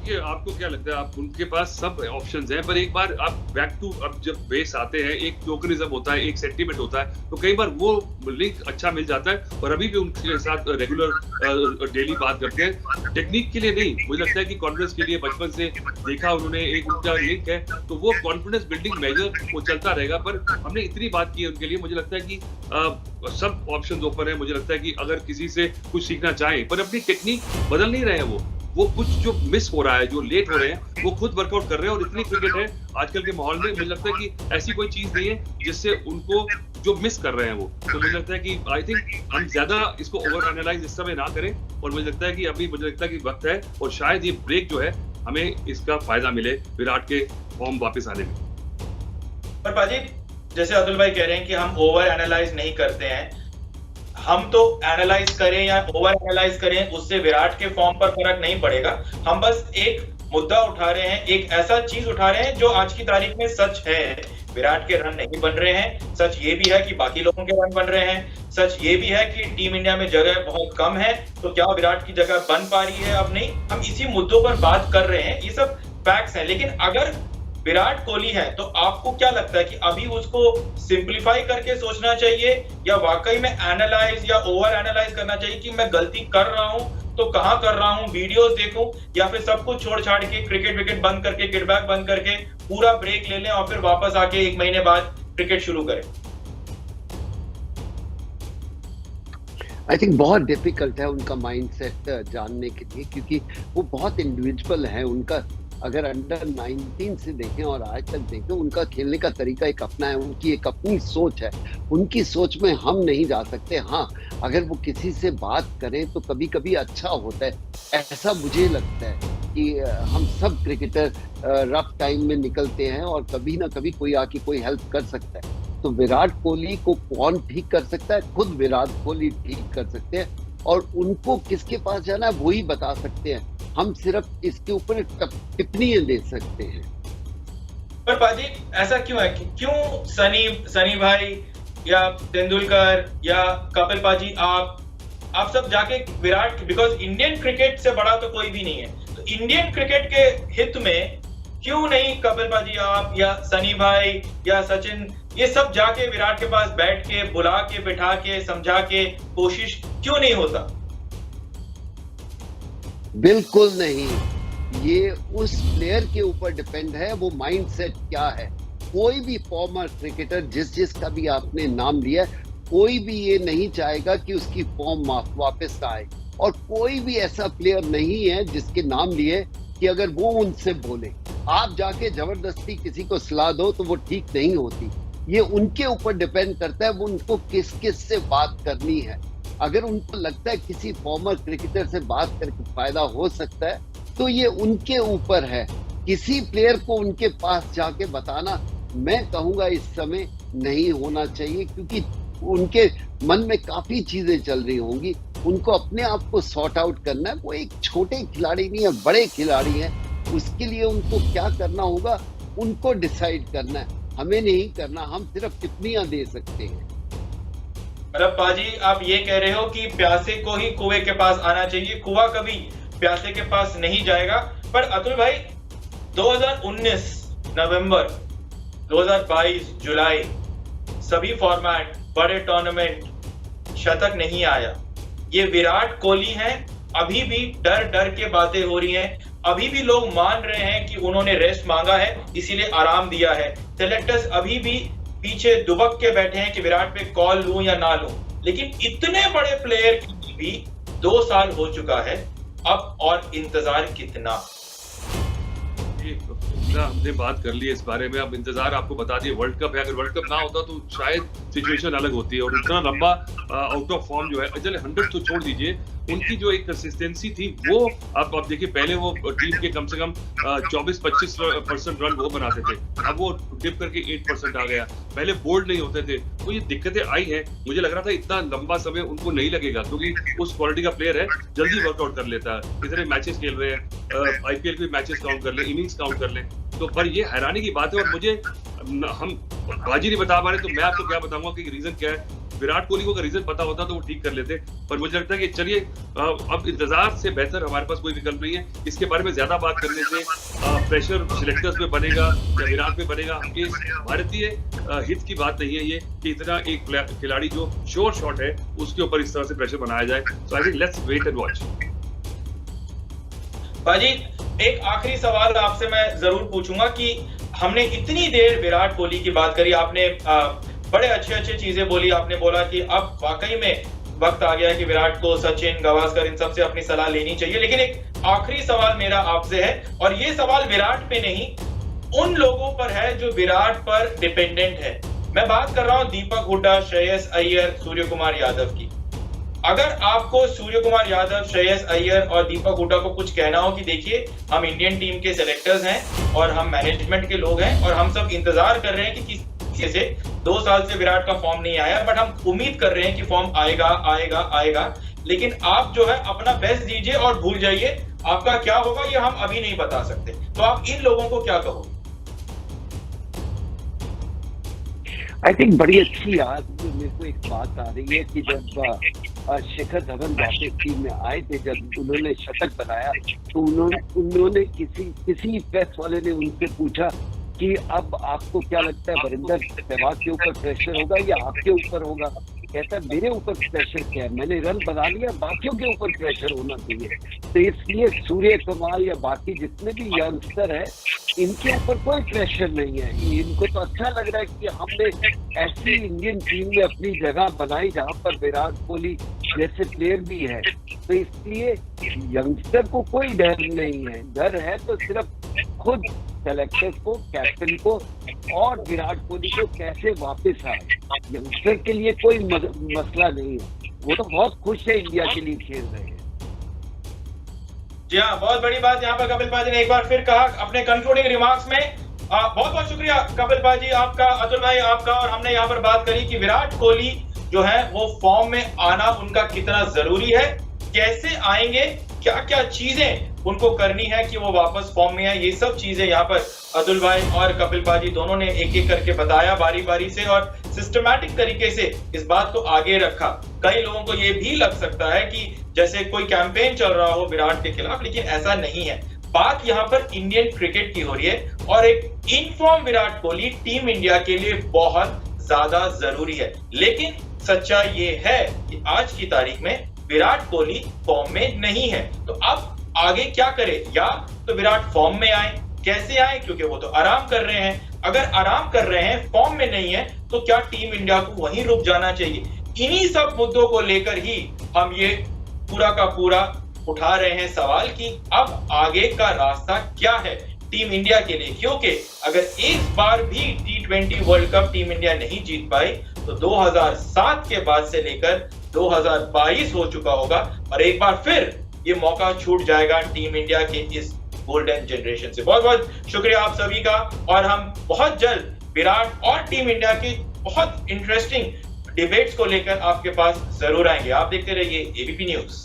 [SPEAKER 3] ये आपको क्या लगता है, आप उनके पास सब ऑप्शंस हैं, पर एक बार आप बैक टू अब जब बेस आते हैं, एक टोकनिज्म होता है, एक सेंटीमेंट होता है, तो कई बार वो लिंक अच्छा मिल जाता है। और अभी भी उनके साथ रेगुलर डेली बात करते हैं, टेक्निक के लिए नहीं, मुझे लगता है कि कॉन्फिडेंस के लिए बचपन से देखा उन्होंने, एक उनका लिंक है, तो वो कॉन्फिडेंस बिल्डिंग मेजर वो चलता रहेगा। पर हमने इतनी बात की है उनके लिए, मुझे लगता है कि सब ऑप्शन ओपन है। मुझे लगता है कि अगर किसी से कुछ सीखना चाहें पर अपनी टेक्निक बदल नहीं रहे हैं, वो कुछ जो मिस हो रहा है, जो लेट हो रहे हैं, वो खुद वर्कआउट कर रहे हैं। और इतनी क्रिकेट है आजकल के माहौल में, मुझे लगता है कि ऐसी कोई चीज नहीं है जिससे उनको जो मिस कर रहे हैं वो। तो मुझे लगता है कि आई थिंक हम ज्यादा इसको ओवर एनालाइज इस समय ना करें, और मुझे लगता है कि अभी मुझे लगता है कि वक्त है, और शायद ये ब्रेक जो है हमें इसका फायदा मिले विराट के फॉर्म वापस आने में।
[SPEAKER 1] पर पाजी, जैसे अतुल भाई कह रहे हैं कि हम ओवर एनालाइज नहीं करते हैं, हम तो एनालाइज करें या ओवर एनालाइज करें उससे विराट के फॉर्म पर फर्क नहीं पड़ेगा। हम बस एक मुद्दा उठा रहे हैं, एक ऐसा चीज उठा रहे हैं जो आज की तारीख में सच है। विराट के रन नहीं बन रहे हैं, सच ये भी है कि बाकी लोगों के रन बन रहे हैं, सच ये भी है कि टीम इंडिया में जगह बहुत कम है। तो क्या विराट की जगह बन पा रही है? अब नहीं। हम इसी मुद्दों पर बात कर रहे हैं, ये सब फैक्ट्स हैं। लेकिन अगर विराट कोहली है तो आपको क्या लगता है कि अभी उसको सिंप्लीफाई करके सोचना चाहिए, या वाकई में एनालाइज या ओवर एनालाइज करना चाहिए कि मैं गलती कर रहा हूं तो कहाँ कर रहा हूँ, वीडियोस देखूं या फिर सब कुछ छोड़ छाड़ के क्रिकेट विकेट बंद करके किट बैक बंद करके पूरा ब्रेक ले लें और फिर वापस आके 1 महीने बाद क्रिकेट शुरू करें?
[SPEAKER 2] आई थिंक बहुत डिफिकल्ट है उनका माइंडसेट जानने के लिए, क्योंकि वो बहुत इंडिविजुअल है। उनका अगर अंडर 19 से देखें और आज तक देखें, उनका खेलने का तरीका एक अपना है, उनकी एक अपनी सोच है। उनकी सोच में हम नहीं जा सकते। हाँ, अगर वो किसी से बात करें तो कभी कभी अच्छा होता है, ऐसा मुझे लगता है कि हम सब क्रिकेटर रफ टाइम में निकलते हैं और कभी ना कभी कोई आके कोई हेल्प कर सकता है। तो विराट कोहली को कौन ठीक कर सकता है? खुद विराट कोहली ठीक कर सकते हैं, और उनको किसके पास जाना है वही बता सकते हैं। हम सिर्फ इसके ऊपर टिप्पणियां दे सकते हैं।
[SPEAKER 1] पर पाजी ऐसा क्यों है कि क्यों सनी भाई या तेंदुलकर या कपिल पाजी आप सब जाके विराट, बिकॉज इंडियन क्रिकेट से बड़ा तो कोई भी नहीं है, तो इंडियन क्रिकेट के हित में क्यों नहीं कपिल पाजी आप या सनी भाई या सचिन ये सब जाके विराट के पास बैठ के बुला के बिठा के समझा के कोशिश क्यों नहीं होता?
[SPEAKER 2] बिल्कुल नहीं, ये उस प्लेयर के ऊपर डिपेंड है, वो माइंडसेट क्या है। कोई भी फॉर्मर क्रिकेटर जिसका भी आपने नाम लिया, कोई भी ये नहीं चाहेगा कि उसकी फॉर्म वापस आए, और कोई भी ऐसा प्लेयर नहीं है जिसके नाम लिए कि अगर वो उनसे बोले, आप जाके जबरदस्ती किसी को सलाह दो तो वो ठीक नहीं होती। ये उनके ऊपर डिपेंड करता है वो उनको किस से बात करनी है। अगर उनको लगता है किसी फॉर्मर क्रिकेटर से बात करके फायदा हो सकता है तो ये उनके ऊपर है। किसी प्लेयर को उनके पास जाके बताना, मैं कहूंगा इस समय नहीं होना चाहिए, क्योंकि उनके मन में काफी चीजें चल रही होंगी। उनको अपने आप को सॉर्ट आउट करना है। वो एक छोटे खिलाड़ी नहीं है, बड़े खिलाड़ी हैं। उसके लिए उनको क्या करना होगा उनको डिसाइड करना है, हमें नहीं करना। हम सिर्फ टिप्पणियां दे सकते हैं।
[SPEAKER 1] मतलब पाजी आप ये कह रहे हो कि प्यासे को ही कुएं के पास आना चाहिए, कुआं कभी प्यासे के पास नहीं जाएगा। पर अतुल भाई 2019 नवंबर, 2022 जुलाई, सभी फॉर्मेट बड़े टूर्नामेंट शतक नहीं आया। ये विराट कोहली हैं, अभी भी डर डर के बातें हो रही हैं, अभी भी लोग मान रहे हैं कि उन्होंने रेस्ट मांगा है इसीलिए आराम दिया है। सेलेक्टर्स अभी भी पीछे दुबक के बैठे हैं कि विराट पे कॉल लूं या ना लूं। लेकिन इतने बड़े प्लेयर की भी 2 साल हो चुका है, अब और इंतजार कितना?
[SPEAKER 3] हमने बात कर ली है इस बारे में। अब इंतजार आपको बता दिए, वर्ल्ड कप है। अगर वर्ल्ड कप ना होता तो शायद सिचुएशन अलग होती है। और इतना लंबा आउट ऑफ फॉर्म जो है, चले 100 तो छोड़ दीजिए, उनकी जो एक कंसिस्टेंसी थी वो आप देखिए, पहले वो टीम के कम से कम 24-25% रन वो बनाते थे, अब वो डिप करके 8% आ गया। पहले बोल्ड नहीं होते थे, तो ये दिक्कतें आई हैं। मुझे लग रहा था इतना लंबा समय उनको नहीं लगेगा, क्योंकि उस क्वालिटी का प्लेयर है, जल्दी वर्कआउट कर लेता है। इतने मैचेस खेल रहे हैं, IPL के मैचेस काउंट कर ले, इनिंग्स काउंट कर ले, तो पर ये हैरानी की बात है। और मुझे हम बाजी नहीं बता पा रहे, तो मैं आपको क्या बताऊंगा कि रीजन क्या है। विराट कोहली को अगर रीजन पता होता तो वो ठीक कर लेते, पर मुझे लगता है कि चलिए अब इंतजार से बेहतर हमारे पास कोई विकल्प नहीं है। इसके बारे में ज्यादा बात करने से प्रेशर सिलेक्टर्स पे बनेगा या विराट पे बनेगा। ये भारतीय हित की बात नहीं है ये कि इतना एक खिलाड़ी जो श्योर शॉट है उसके ऊपर इस तरह से प्रेशर बनाया जाए। So I think let's wait and watch.
[SPEAKER 1] बाजी एक आखिरी सवाल आपसे मैं जरूर पूछूंगा कि हमने इतनी देर विराट कोहली की बात करी, आपने बड़े अच्छे चीजें बोली। आपने बोला कि अब वाकई में वक्त आ गया है कि विराट को, सचिन, गावस्कर इन सबसे अपनी सलाह लेनी चाहिए। लेकिन एक आखिरी सवाल मेरा आपसे है, और ये सवाल विराट पे नहीं, उन लोगों पर है जो विराट पर डिपेंडेंट है। मैं बात कर रहा हूं दीपक हुड्डा, श्रेयस अय्यर, सूर्य कुमार यादव की। अगर आपको सूर्य कुमार यादव, श्रेयस अय्यर और दीपक हुड्डा को कुछ कहना हो कि देखिए हम इंडियन टीम के सेलेक्टर्स हैं और हम मैनेजमेंट के लोग हैं और हम सब इंतजार कर रहे हैं कि किसी से 2 साल से विराट का फॉर्म नहीं आया, बट हम उम्मीद कर रहे हैं कि फॉर्म आएगा आएगा आएगा, लेकिन आप जो है अपना बेस्ट दीजिए और भूल जाइए, आपका क्या होगा ये हम अभी नहीं बता सकते। तो आप इन लोगों को क्या कहोगे?
[SPEAKER 2] आई थिंक बड़ी अच्छी याद मेरे को एक बात आ रही है कि जब शिखर धवन वापस टीम में आए थे, जब उन्होंने शतक बनाया तो उन्होंने किसी प्रेस वाले ने उनसे पूछा कि अब आपको क्या लगता है वरिंदर सहवाग के ऊपर प्रेशर होगा या आपके ऊपर होगा? कहता है मेरे ऊपर प्रेशर क्या है, मैंने रन बना लिया, बाकियों के ऊपर प्रेशर होना चाहिए। तो इसलिए सूर्य कुमार या बाकी जितने भी यंगस्टर है, इनके ऊपर कोई प्रेशर नहीं है। इनको तो अच्छा लग रहा है कि हमने ऐसी इंडियन टीम में अपनी जगह बनाई जहां पर विराट कोहली जैसे प्लेयर भी है। तो इसलिए यंगस्टर को कोई डर नहीं है। डर है तो सिर्फ खुद सेलेक्टर्स को, कैप्टन को और विराट कोहली को कैसे वापस आए। यंगस्टर के लिए कोई मसला नहीं है, वो तो बहुत खुश है इंडिया के लिए खेल रहे हैं।
[SPEAKER 1] जी हाँ, बहुत बड़ी बात यहाँ पर कपिल पाजी ने एक बार फिर कहा अपने कंक्लूडिंग रिमार्क्स में। बहुत बहुत शुक्रिया कपिल पाजी आपका, अतुल भाई आपका। और हमने यहाँ पर बात करी कि विराट कोहली जो है वो फॉर्म में आना उनका कितना जरूरी है, कैसे आएंगे, क्या क्या चीजें उनको करनी है कि वो वापस फॉर्म में आए। ये सब चीजें यहाँ पर अतुल भाई और कपिल पाजी दोनों ने एक एक करके बताया बारी बारी से और सिस्टमैटिक तरीके से इस बात को आगे रखा। कई लोगों को ये भी लग सकता है कि जैसे कोई कैंपेन चल रहा हो विराट के खिलाफ, लेकिन ऐसा नहीं है। बात यहाँ पर इंडियन क्रिकेट की हो रही है और एक inform Virat Kohli team India के लिए बहुत ज्यादा जरूरी है। लेकिन सच्चाई ये है कि आज की तारीख में विराट कोहली फॉर्म में नहीं है। तो अब आगे क्या करे? या तो विराट फॉर्म में आए, कैसे आए? क्योंकि वो तो आराम कर रहे हैं। अगर आराम कर रहे हैं, फॉर्म में नहीं है, तो क्या टीम इंडिया को वहीं रुक जाना चाहिए? इन्हीं सब मुद्दों को लेकर ही हम ये पूरा का पूरा उठा रहे हैं सवाल कि अब आगे का रास्ता क्या है टीम इंडिया के लिए। क्योंकि अगर एक बार भी T20 world cup team India नहीं जीत पाई तो 2007 के बाद से लेकर 2022 हो चुका होगा और एक बार फिर ये मौका छूट जाएगा टीम इंडिया के इस गोल्डन जनरेशन से। बहुत बहुत शुक्रिया आप सभी का और हम बहुत जल्द विराट और टीम इंडिया के बहुत इंटरेस्टिंग डिबेट्स को लेकर आपके पास जरूर आएंगे। आप देखते रहिए एबीपी न्यूज।